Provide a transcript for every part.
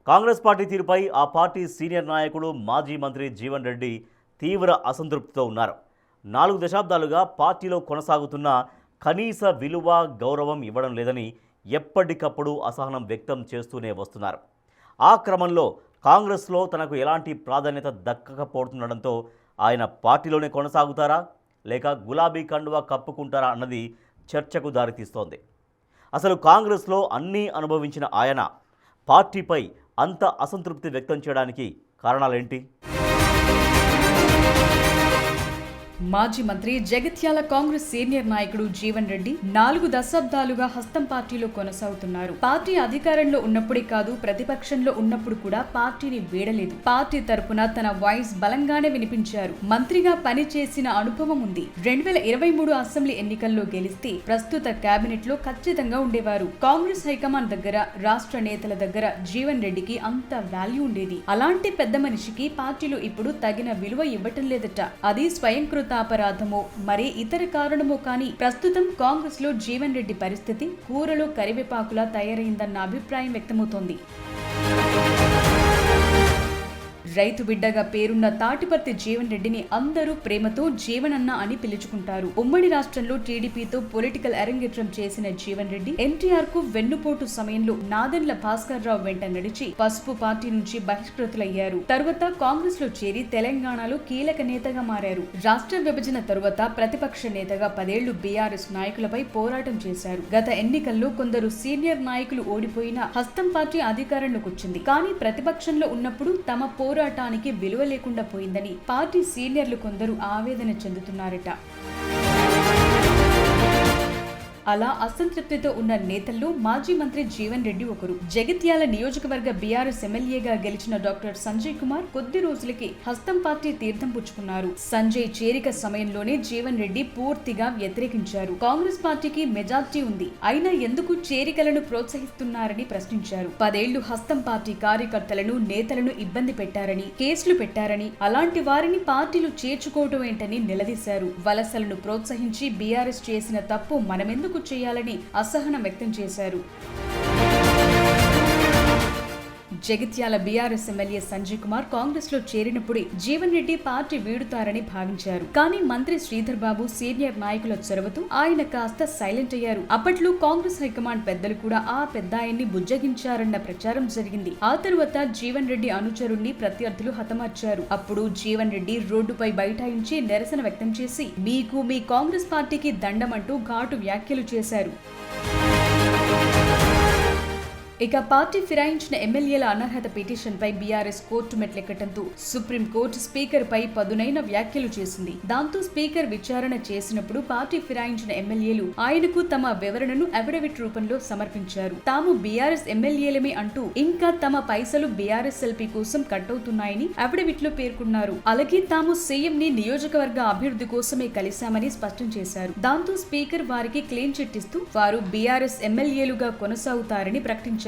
Congress party తీరుపై ఆ party senior నాయకుడు మాజీ మంత్రి జీవన్ రెడ్డి తీవ్ర అసంతృప్తితో ఉన్నారు. 4 దశాబ్దాలుగా పార్టీలో కొనసాగుతున్న కనీస విలువ, గౌరవం ఇవ్వడం లేదని ఎప్పటికప్పుడు అసహనం వ్యక్తం చేస్తూనే వస్తున్నారు. ఆ క్రమంలో కాంగ్రెస్లో తనకు ఎలాంటి ప్రాధాన్యత దక్కకపోతుండడంతో ఆయన పార్టీలోనే కొనసాగుతారా లేక గులాబీ కండువా కప్పుకుంటారా అన్నది చర్చకు దారితీస్తోంది. అసలు కాంగ్రెస్లో అన్నీ అనుభవించిన ఆయన పార్టీపై అంత అసంతృప్తి వ్యక్తం చేయడానికి కారణాలేంటి? మాజీ మంత్రి జగిత్యాల కాంగ్రెస్ సీనియర్ నాయకుడు జీవన్ రెడ్డి 4 దశాబ్దాలుగా హస్తం పార్టీలో కొనసాగుతున్నారు. పార్టీ అధికారంలో ఉన్నప్పుడే కాదు, ప్రతిపక్షంలో ఉన్నప్పుడు కూడా పార్టీని వీడలేదు. పార్టీ తరపున తన వాయిస్ బలంగానే వినిపించారు. మంత్రిగా పనిచేసిన అనుభవం ఉంది. 2023 అసెంబ్లీ ఎన్నికల్లో గెలిస్తే ప్రస్తుత కేబినెట్ లో ఖచ్చితంగా ఉండేవారు. కాంగ్రెస్ హైకమాండ్ దగ్గర, రాష్ట్ర నేతల దగ్గర జీవన్ రెడ్డికి అంత వాల్యూ ఉండేది. అలాంటి పెద్ద మనిషికి పార్టీలో ఇప్పుడు తగిన విలువ ఇవ్వటం లేదట. అది స్వయంకృత అపరాధమో మరే ఇతర కారణమో కానీ ప్రస్తుతం కాంగ్రెస్ లో జీవన్ రెడ్డి పరిస్థితి కూరలో కరివేపాకులా తయారైందన్న అభిప్రాయం వ్యక్తమవుతోంది. రైతు బిడ్డగా పేరున్న తాటిపర్తి జీవన్ రెడ్డిని అందరూ ప్రేమతో జీవనన్న అని పిలుచుకుంటారు. ఉమ్మడి రాష్ట్రంలో టీడీపీతో పొలిటికల్ అరంగేట్రం చేసిన జీవన్ రెడ్డి ఎన్టీఆర్ కు వెన్నుపోటు సమయంలో నాదెండ్ల భాస్కర్ రావు వెంట నడిచి పసుపు పార్టీ నుంచి బహిష్కృతులయ్యారు. తరువాత కాంగ్రెస్ లో చేరి తెలంగాణలో కీలక నేతగా మారారు. రాష్ట్ర విభజన తరువాత ప్రతిపక్ష నేతగా 10 ఏళ్లు బీఆర్ఎస్ నాయకులపై పోరాటం చేశారు. గత ఎన్నికల్లో కొందరు సీనియర్ నాయకులు ఓడిపోయినా హస్తం పార్టీ అధికారంలోకి వచ్చింది. కానీ ప్రతిపక్షంలో ఉన్నప్పుడు తమ పోరాటానికి విలువ లేకుండా పోయిందని పార్టీ సీనియర్లు కొందరు ఆవేదన చెందుతున్నారట. అలా అసంతృప్తితో ఉన్న నేతల్లో మాజీ మంత్రి జీవన్ రెడ్డి ఒకరు. జగిత్యాల నియోజకవర్గ బీఆర్ఎస్ ఎమ్మెల్యేగా గెలిచిన డాక్టర్ సంజయ్ కుమార్ కొద్ది రోజులకి హస్తం పార్టీ తీర్థం పుచ్చుకున్నారు. సంజయ్ చేరిక సమయంలోనే జీవన్ రెడ్డి పూర్తిగా వ్యతిరేకించారు. కాంగ్రెస్ పార్టీకి మెజార్టీ ఉంది, అయినా ఎందుకు చేరికలను ప్రోత్సహిస్తున్నారని ప్రశ్నించారు. 10 ఏళ్లు హస్తం పార్టీ కార్యకర్తలను, నేతలను ఇబ్బంది పెట్టారని, కేసులు పెట్టారని, అలాంటి వారిని పార్టీలు చేర్చుకోవడం ఏంటని నిలదీశారు. వలసలను ప్రోత్సహించి బీఆర్ఎస్ చేసిన తప్పు మనమెందుకు చేయాలని అసహనం వ్యక్తం చేశారు. జగిత్యాల బీఆర్ఎస్ ఎమ్మెల్యే సంజయ్ కుమార్ కాంగ్రెస్ లో చేరినప్పుడే జీవన్ రెడ్డి పార్టీ వీడుతారని భావించారు. కానీ మంత్రి శ్రీధర్ బాబు సీనియర్ నాయకుల చొరవతో ఆయన కాస్త సైలెంట్ అయ్యారు. అప్పట్లో కాంగ్రెస్ హైకమాండ్ పెద్దలు కూడా ఆ పెద్దాయన్ని బుజ్జగించారన్న ప్రచారం జరిగింది. ఆ తరువాత జీవన్ రెడ్డి అనుచరుణ్ణి ప్రత్యర్థులు హతమార్చారు. అప్పుడు జీవన్ రెడ్డి రోడ్డుపై బైఠాయించి నిరసన వ్యక్తం చేసి మీకు, మీ కాంగ్రెస్ పార్టీకి దండమంటూ ఘాటు వ్యాఖ్యలు చేశారు. ఇక పార్టీ ఫిరాయించిన ఎమ్మెల్యేల అనర్హత పిటిషన్ పై బీఆర్ఎస్ కోర్టు మెట్లెక్కడంతో సుప్రీంకోర్టు స్పీకర్ పై పదునైన వ్యాఖ్యలు చేసింది. దాంతో స్పీకర్ విచారణ చేసినప్పుడు పార్టీ ఫిరాయించిన ఎమ్మెల్యేలు ఆయనకు తమ వివరణను అఫిడవిట్ రూపంలో సమర్పించారు. తాము బీఆర్ఎస్ ఎమ్మెల్యేలమే అంటూ, ఇంకా తమ పైసలు బీఆర్ఎస్ ఎల్పీ కోసం కట్టవుతున్నాయని అఫిడవిట్ లో పేర్కొన్నారు. అలాగే తాము సీఎం ని నియోజకవర్గ అభివృద్ధి కోసమే కలిశామని స్పష్టం చేశారు. దాంతో స్పీకర్ వారికి క్లీన్ చిట్ ఇస్తూ వారు బీఆర్ఎస్ ఎమ్మెల్యేలుగా కొనసాగుతారని ప్రకటించారు.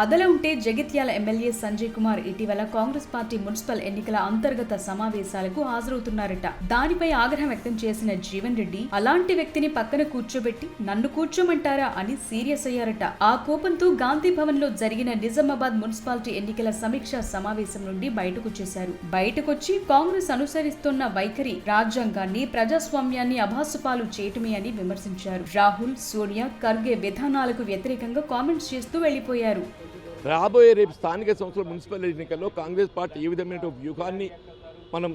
అదలా ఉంటే జగిత్యాల ఎమ్మెల్యే సంజయ్ కుమార్ ఇటీవల కాంగ్రెస్ పార్టీ మున్సిపల్ ఎన్నికల అంతర్గత సమావేశాలకు హాజరవుతున్నారట. దానిపై ఆగ్రహం వ్యక్తం చేసిన జీవన్ రెడ్డి అలాంటి వ్యక్తిని పక్కన కూర్చోబెట్టి నన్ను కూర్చోమంటారా అని సీరియస్ అయ్యారట. ఆ కోపంతో గాంధీ భవన్ లో జరిగిన నిజామాబాద్ మున్సిపాలిటీ ఎన్నికల సమీక్షా సమావేశం నుండి బయటకొచ్చేశారు. బయటకొచ్చి కాంగ్రెస్ అనుసరిస్తున్న వైఖరి రాజ్యాంగాన్ని, ప్రజాస్వామ్యాన్ని అభాసుపాలు చేయటమే అని విమర్శించారు. రాహుల్, సోనియా, ఖర్గే విధానాలకు వ్యతిరేకంగా కామెంట్స్ చేస్తూ వెళ్లిపోయారు. రాబోయే రేపు స్థానిక సంస్థల మున్సిపల్ ఎన్నికల్లో కాంగ్రెస్ పార్టీ ఏ విధమైన వ్యూహాన్ని మనం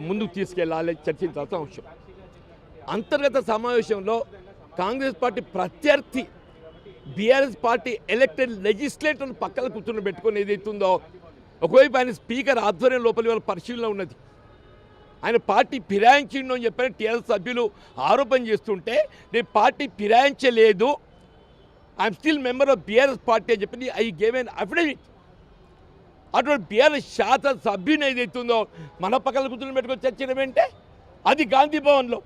ముందుకు తీసుకెళ్లాలి చర్చించాల్సిన అవసరం. అంతర్గత సమావేశంలో కాంగ్రెస్ పార్టీ ప్రత్యర్థి బీఆర్ఎస్ పార్టీ ఎలక్టెడ్ లెజిస్లేటర్ను పక్కన కూర్చుని పెట్టుకొని ఏదైతుందో, ఒకవైపు ఆయన స్పీకర్ ఆధ్వర్యం లోపలి వాళ్ళ పరిశీలన ఉన్నది. ఆయన పార్టీ ఫిరాయించిండు అని చెప్పని టీఆర్ఎస్ సభ్యులు ఆరోపణ చేస్తుంటే, నేను పార్టీ ఫిరాయించలేదు, I'm still member of BRS party అని చెప్పి ఐ గేవ్ ఎన్ అఫిడవిట్. అటువంటి బీఆర్ఎస్ శాసన సభ్యుని ఏదైతుందో మన పక్కన కూర్చొని పెట్టుకొని చర్చడం ఏంటే, అది గాంధీ భవన్లో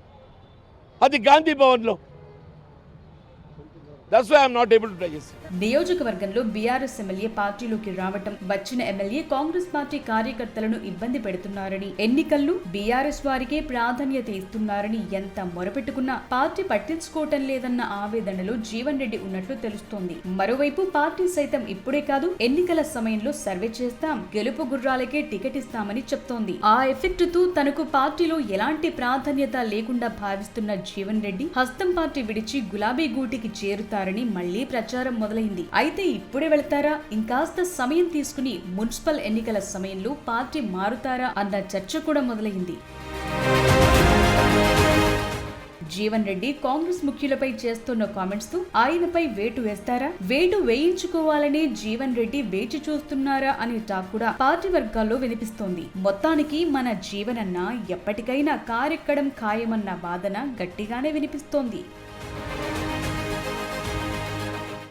that's why I'm not able to digest. నియోజకవర్గంలో బీఆర్ఎస్ ఎమ్మెల్యే పార్టీలోకి రావటం, వచ్చిన ఎమ్మెల్యే కాంగ్రెస్ పార్టీ కార్యకర్తలను ఇబ్బంది పెడుతున్నారని, ఎన్నికల్లో బీఆర్ఎస్ వారికే ప్రాధాన్యత ఇస్తున్నారని ఎంత మొరపెట్టుకున్నా పార్టీ పట్టించుకోవటం లేదన్న ఆవేదనలో జీవన్ రెడ్డి ఉన్నట్లు తెలుస్తోంది. మరోవైపు పార్టీ సైతం ఇప్పుడే కాదు ఎన్నికల సమయంలో సర్వే చేస్తాం, గెలుపు గుర్రాలకే టికెట్ ఇస్తామని చెప్తోంది. ఆ ఎఫెక్ట్ తో తనకు పార్టీలో ఎలాంటి ప్రాధాన్యత లేకుండా భావిస్తున్న జీవన్ రెడ్డి హస్తం పార్టీ విడిచి గులాబీ గూటికి చేరుతారని మళ్లీ ప్రచారం మొదలైంది. అయితే ఇప్పుడే వెళతారా, ఇంకాస్త సమయం తీసుకుని మున్సిపల్ ఎన్నికల సమయంలో పార్టీ మారుతారా అన్న చర్చ కూడా మొదలైంది. జీవన్ రెడ్డి కాంగ్రెస్ ముఖ్యులపై చేస్తున్న కామెంట్స్ తో ఆయనపై వేటు వేస్తారా, వేటు వేయించుకోవాలనే జీవన్ రెడ్డి వేచి చూస్తున్నారా అనే టాక్ కూడా పార్టీ వర్గాల్లో వినిపిస్తోంది. మొత్తానికి మన జీవనన్న ఎప్పటికైనా కారెక్కడం ఖాయమన్న వాదన గట్టిగానే వినిపిస్తోంది.